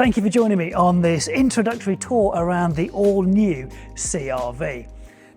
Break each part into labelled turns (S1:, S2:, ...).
S1: Thank you for joining me on this introductory tour around the all-new CR-V.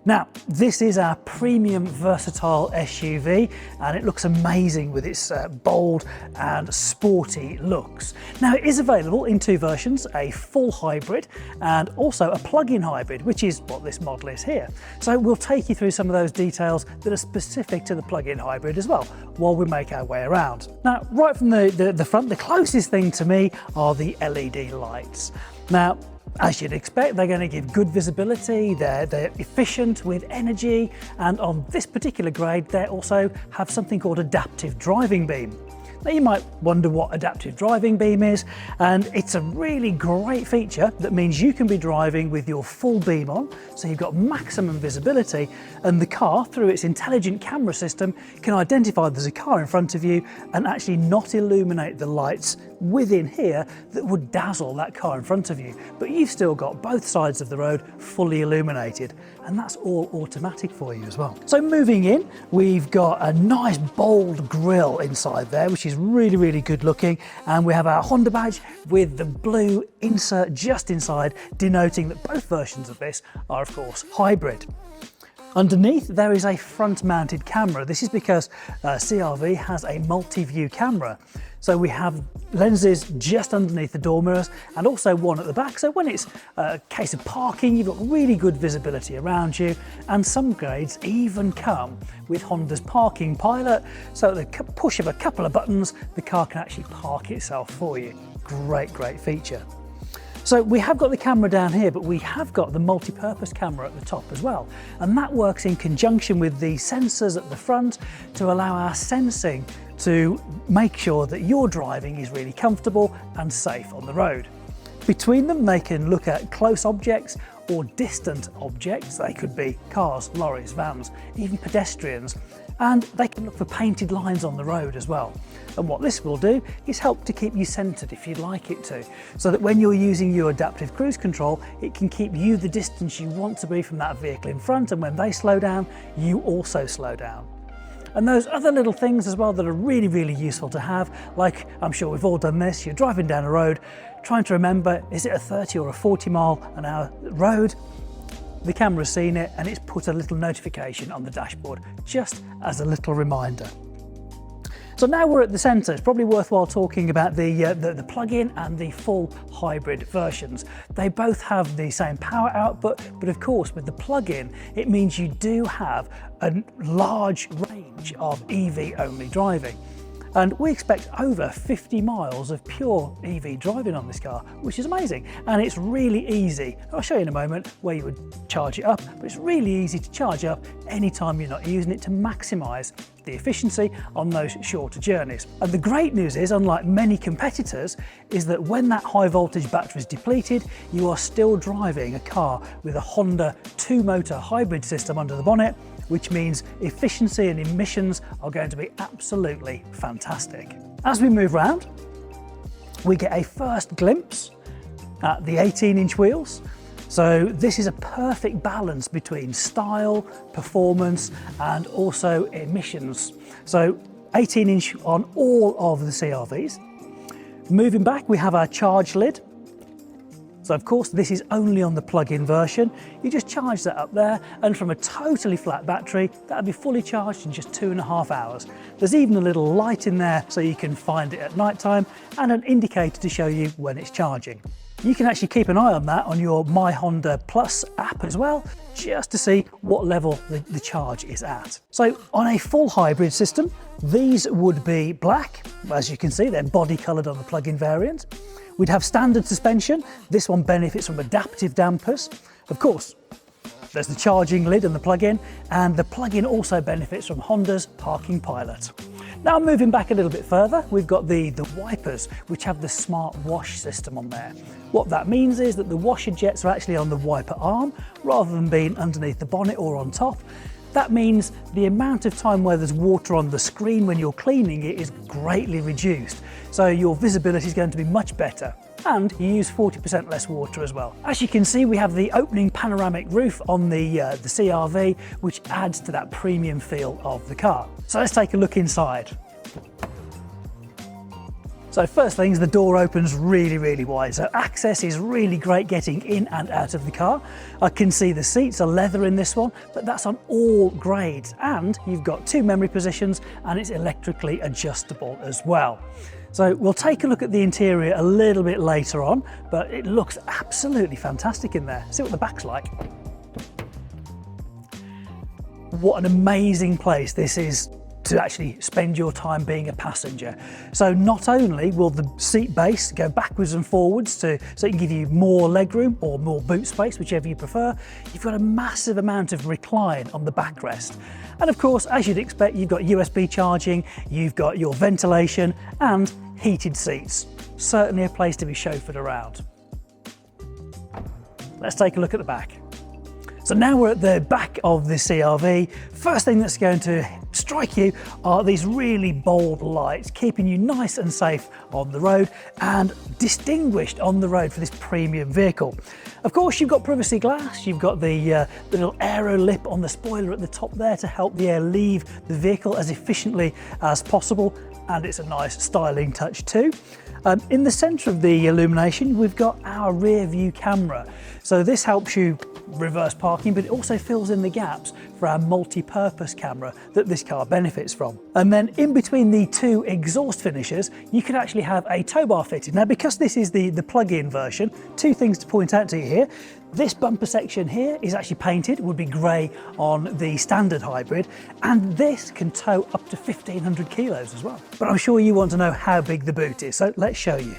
S1: Now, this is our premium versatile SUV and it looks amazing with its bold and sporty looks. Now, it is available in two versions, a full hybrid and also a plug-in hybrid, which is what this model is here. So we'll take you through some of those details that are specific to the plug-in hybrid as well, while we make our way around. Now, right from the front, the closest thing to me are the LED lights. Now, as you'd expect, they're going to give good visibility, they're efficient with energy, and on this particular grade they also have something called adaptive driving beam. Now you might wonder what adaptive driving beam is, and it's a really great feature that means you can be driving with your full beam on, so you've got maximum visibility, and the car, through its intelligent camera system, can identify there's a car in front of you and actually not illuminate the lights within here that would dazzle that car in front of you. But you've still got both sides of the road fully illuminated, and that's all automatic for you as well. So moving in, we've got a nice bold grille inside there, which is really good looking, and we have our Honda badge with the blue insert just inside, denoting that both versions of this are of course hybrid. Underneath there is a front mounted camera. This is because CR-V has a multi-view camera. So we have lenses just underneath the door mirrors and also one at the back. So when it's a case of parking, you've got really good visibility around you. And some grades even come with Honda's parking pilot. So at the push of a couple of buttons, the car can actually park itself for you. Great feature. So we have got the camera down here, but we have got the multi-purpose camera at the top as well. And that works in conjunction with the sensors at the front to allow our sensing to make sure that your driving is really comfortable and safe on the road. Between them, they can look at close objects or distant objects. They could be cars, lorries, vans, even pedestrians. And they can look for painted lines on the road as well. And what this will do is help to keep you centered if you'd like it to, so that when you're using your adaptive cruise control, it can keep you the distance you want to be from that vehicle in front, and when they slow down, you also slow down. And those other little things as well that are really useful to have, like I'm sure we've all done this, you're driving down a road, trying to remember, is it a 30 or a 40 mile an hour road? The camera's seen it and it's put a little notification on the dashboard, just as a little reminder. So now we're at the centre, it's probably worthwhile talking about the plug-in and the full hybrid versions. They both have the same power output, but of course with the plug-in, it means you do have a large range of EV-only driving. And we expect over 50 miles of pure EV driving on this car, which is amazing. And it's really easy. I'll show you in a moment where you would charge it up, but it's really easy to charge up anytime you're not using it to maximise the efficiency on those shorter journeys. And the great news is, unlike many competitors, is that when that high voltage battery is depleted, you are still driving a car with a Honda 2-motor hybrid system under the bonnet, which means efficiency and emissions are going to be absolutely fantastic. As we move around, we get a first glimpse at the 18-inch wheels. So this is a perfect balance between style, performance, and also emissions. So 18-inch on all of the CR-Vs. Moving back, we have our charge lid. So of course this is only on the plug-in version. You just charge that up there, and from a totally flat battery, that'll be fully charged in just 2.5 hours. There's even a little light in there so you can find it at night time, and an indicator to show you when it's charging. You can actually keep an eye on that on your My Honda Plus app as well, just to see what level the charge is at. So on a full hybrid system, these would be black. As you can see, they're body coloured on the plug-in variant. We'd have standard suspension. This one benefits from adaptive dampers. Of course, there's the charging lid and the plug-in, and the plug-in also benefits from Honda's parking pilot. Now moving back a little bit further, we've got the wipers, which have the smart wash system on there. What that means is that the washer jets are actually on the wiper arm rather than being underneath the bonnet or on top. That means the amount of time where there's water on the screen when you're cleaning it is greatly reduced. So your visibility is going to be much better. And you use 40% less water as well. As you can see, we have the opening panoramic roof on the CR-V, which adds to that premium feel of the car. So let's take a look inside. So first things, the door opens really wide, so access is really great getting in and out of the car. I can see the seats are leather in this one, but that's on all grades, and you've got 2 memory positions and it's electrically adjustable as well. So we'll take a look at the interior a little bit later on, but it looks absolutely fantastic in there. See what the back's like. What an amazing place this is to actually spend your time being a passenger. So not only will the seat base go backwards and forwards so it can give you more legroom or more boot space, whichever you prefer, you've got a massive amount of recline on the backrest. And of course, as you'd expect, you've got USB charging, you've got your ventilation and heated seats. Certainly a place to be chauffeured around. Let's take a look at the back. So now we're at the back of the CR-V. First thing that's going to strike you are these really bold lights, keeping you nice and safe on the road and distinguished on the road for this premium vehicle. Of course, you've got privacy glass, you've got the little aero lip on the spoiler at the top there to help the air leave the vehicle as efficiently as possible, and it's a nice styling touch too. In the centre of the illumination, we've got our rear view camera. So this helps you reverse parking, but it also fills in the gaps for our multi-purpose camera that this car benefits from. And then in between the 2 exhaust finishers, you can actually have a tow bar fitted. Now, because this is the plug-in version, 2 things to point out to you here. This bumper section here is actually painted, would be grey on the standard hybrid, and this can tow up to 1,500 kilos as well. But I'm sure you want to know how big the boot is, so let's show you.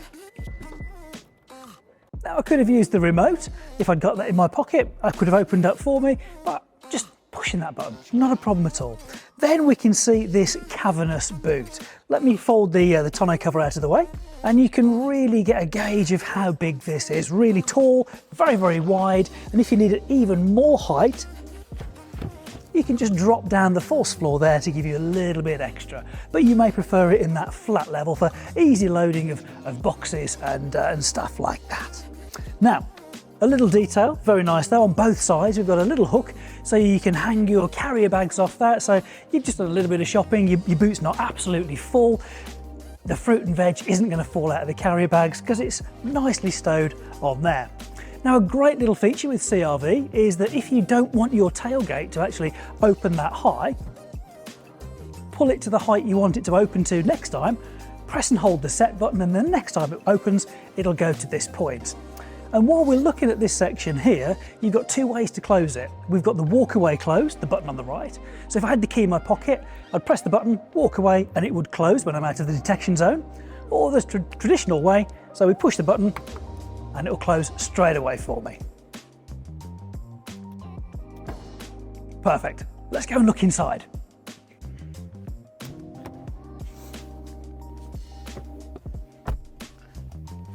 S1: Now, I could have used the remote. If I'd got that in my pocket, I could have opened up for me, but just pushing that button, not a problem at all. Then we can see this cavernous boot. Let me fold the tonneau cover out of the way, and you can really get a gauge of how big this is. Really tall, very wide, and if you need even more height, you can just drop down the false floor there to give you a little bit extra. But you may prefer it in that flat level for easy loading of boxes and stuff like that. Now, a little detail, very nice though, on both sides we've got a little hook so you can hang your carrier bags off that, so you've just done a little bit of shopping, your boot's not absolutely full, the fruit and veg isn't going to fall out of the carrier bags because it's nicely stowed on there. Now, a great little feature with CR-V is that if you don't want your tailgate to actually open that high, pull it to the height you want it to open to next time, press and hold the set button, and the next time it opens, it'll go to this point. And while we're looking at this section here, you've got 2 ways to close it. We've got the walk away close, the button on the right. So if I had the key in my pocket, I'd press the button, walk away, and it would close when I'm out of the detection zone. Or the traditional way, so we push the button and it will close straight away for me. Perfect. Let's go and look inside.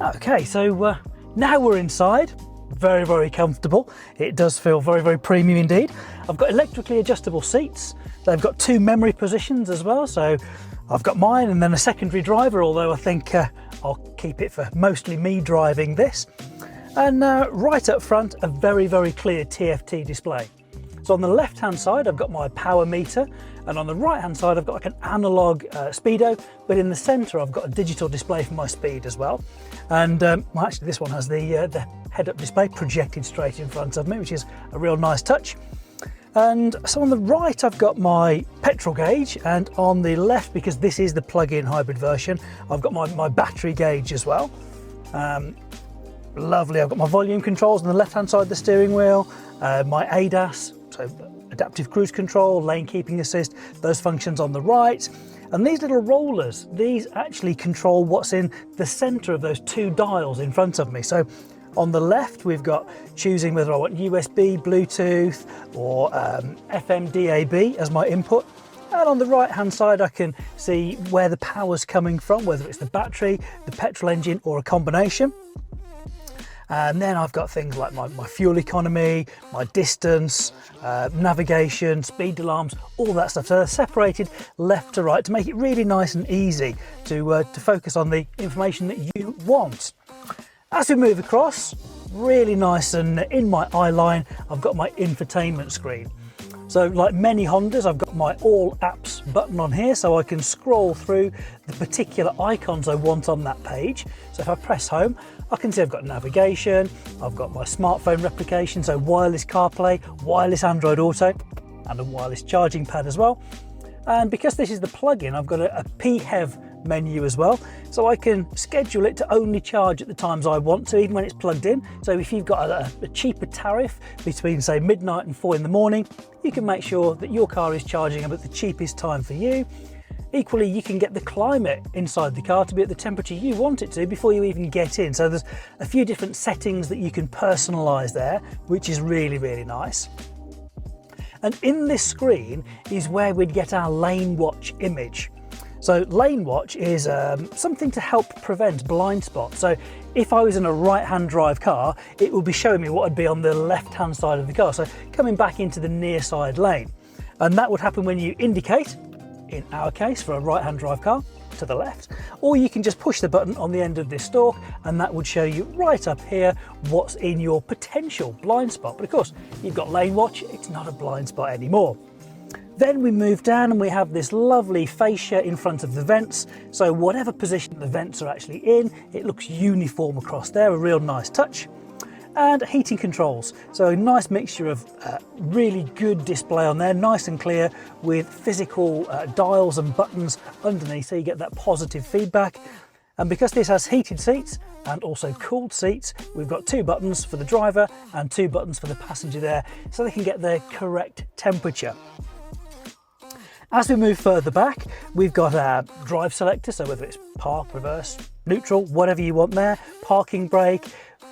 S1: Okay, so now we're inside, very comfortable. It does feel very premium indeed. I've got electrically adjustable seats. They've got 2 memory positions as well, so I've got mine and then a secondary driver, although I think I'll keep it for mostly me driving this. And right up front, a very clear TFT display. So on the left hand side, I've got my power meter, and on the right hand side, I've got like an analog speedo, but in the center, I've got a digital display for my speed as well. And well, actually this one has the head-up display projected straight in front of me, which is a real nice touch. And so on the right, I've got my petrol gauge, and on the left, because this is the plug-in hybrid version, I've got my battery gauge as well. Lovely, I've got my volume controls on the left-hand side of the steering wheel, my ADAS, so adaptive cruise control, lane keeping assist, those functions on the right. And these little rollers, these actually control what's in the center of those 2 dials in front of me. So on the left, we've got choosing whether I want USB, Bluetooth, or FM DAB as my input. And on the right hand side, I can see where the power's coming from, whether it's the battery, the petrol engine, or a combination. And then I've got things like my fuel economy, my distance, navigation, speed alarms, all that stuff. So they're separated left to right to make it really nice and easy to focus on the information that you want. As we move across, really nice and in my eye line, I've got my infotainment screen. So like many Hondas, I've got my all apps button on here so I can scroll through the particular icons I want on that page. So if I press home, I can see I've got navigation, I've got my smartphone replication, so wireless CarPlay, wireless Android Auto, and a wireless charging pad as well. And because this is the plug-in, I've got a PHEV menu as well, so I can schedule it to only charge at the times I want to, even when it's plugged in. So if you've got a cheaper tariff between say midnight and 4 in the morning, you can make sure that your car is charging up at the cheapest time for you. Equally, you can get the climate inside the car to be at the temperature you want it to before you even get in. So there's a few different settings that you can personalize there, which is really, really nice. And in this screen is where we'd get our lane watch image. So lane watch is something to help prevent blind spot. So if I was in a right-hand drive car, it will be showing me what would be on the left-hand side of the car. So coming back into the near side lane. And that would happen when you indicate, in our case for a right-hand drive car, to the left, or you can just push the button on the end of this stalk and that would show you right up here what's in your potential blind spot. But of course, you've got lane watch, it's not a blind spot anymore. Then we move down and we have this lovely fascia in front of the vents. So whatever position the vents are actually in, it looks uniform across there, a real nice touch. And heating controls. So a nice mixture of really good display on there, nice and clear with physical dials and buttons underneath, so you get that positive feedback. And because this has heated seats and also cooled seats, we've got 2 buttons for the driver and 2 buttons for the passenger there, so they can get their correct temperature. As we move further back, we've got our drive selector, so whether it's park, reverse, neutral, whatever you want there, parking brake.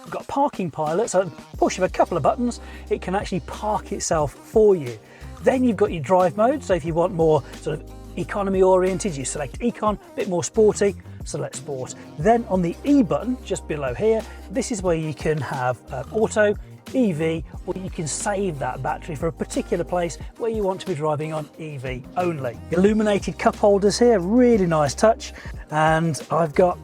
S1: We've got parking pilot, so at the push of a couple of buttons, it can actually park itself for you. Then you've got your drive mode, so if you want more sort of economy oriented, you select Econ, a bit more sporty, select Sport. Then on the E button, just below here, this is where you can have Auto, EV, or you can save that battery for a particular place where you want to be driving on EV only. Illuminated cup holders here, really nice touch, and I've got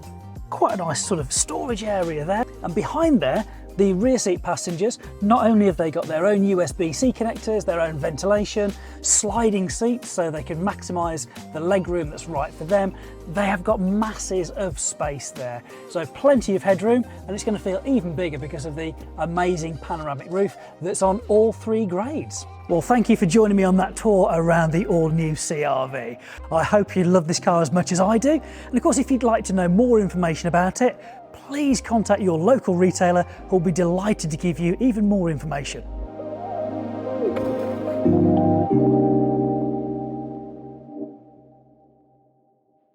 S1: quite a nice sort of storage area there. And behind there, the rear seat passengers, not only have they got their own USB-C connectors, their own ventilation, sliding seats so they can maximise the legroom that's right for them, they have got masses of space there. So plenty of headroom, and it's going to feel even bigger because of the amazing panoramic roof that's on all 3 grades. Well, thank you for joining me on that tour around the all-new CR-V. I hope you love this car as much as I do. And of course, if you'd like to know more information about it, please contact your local retailer who'll be delighted to give you even more information.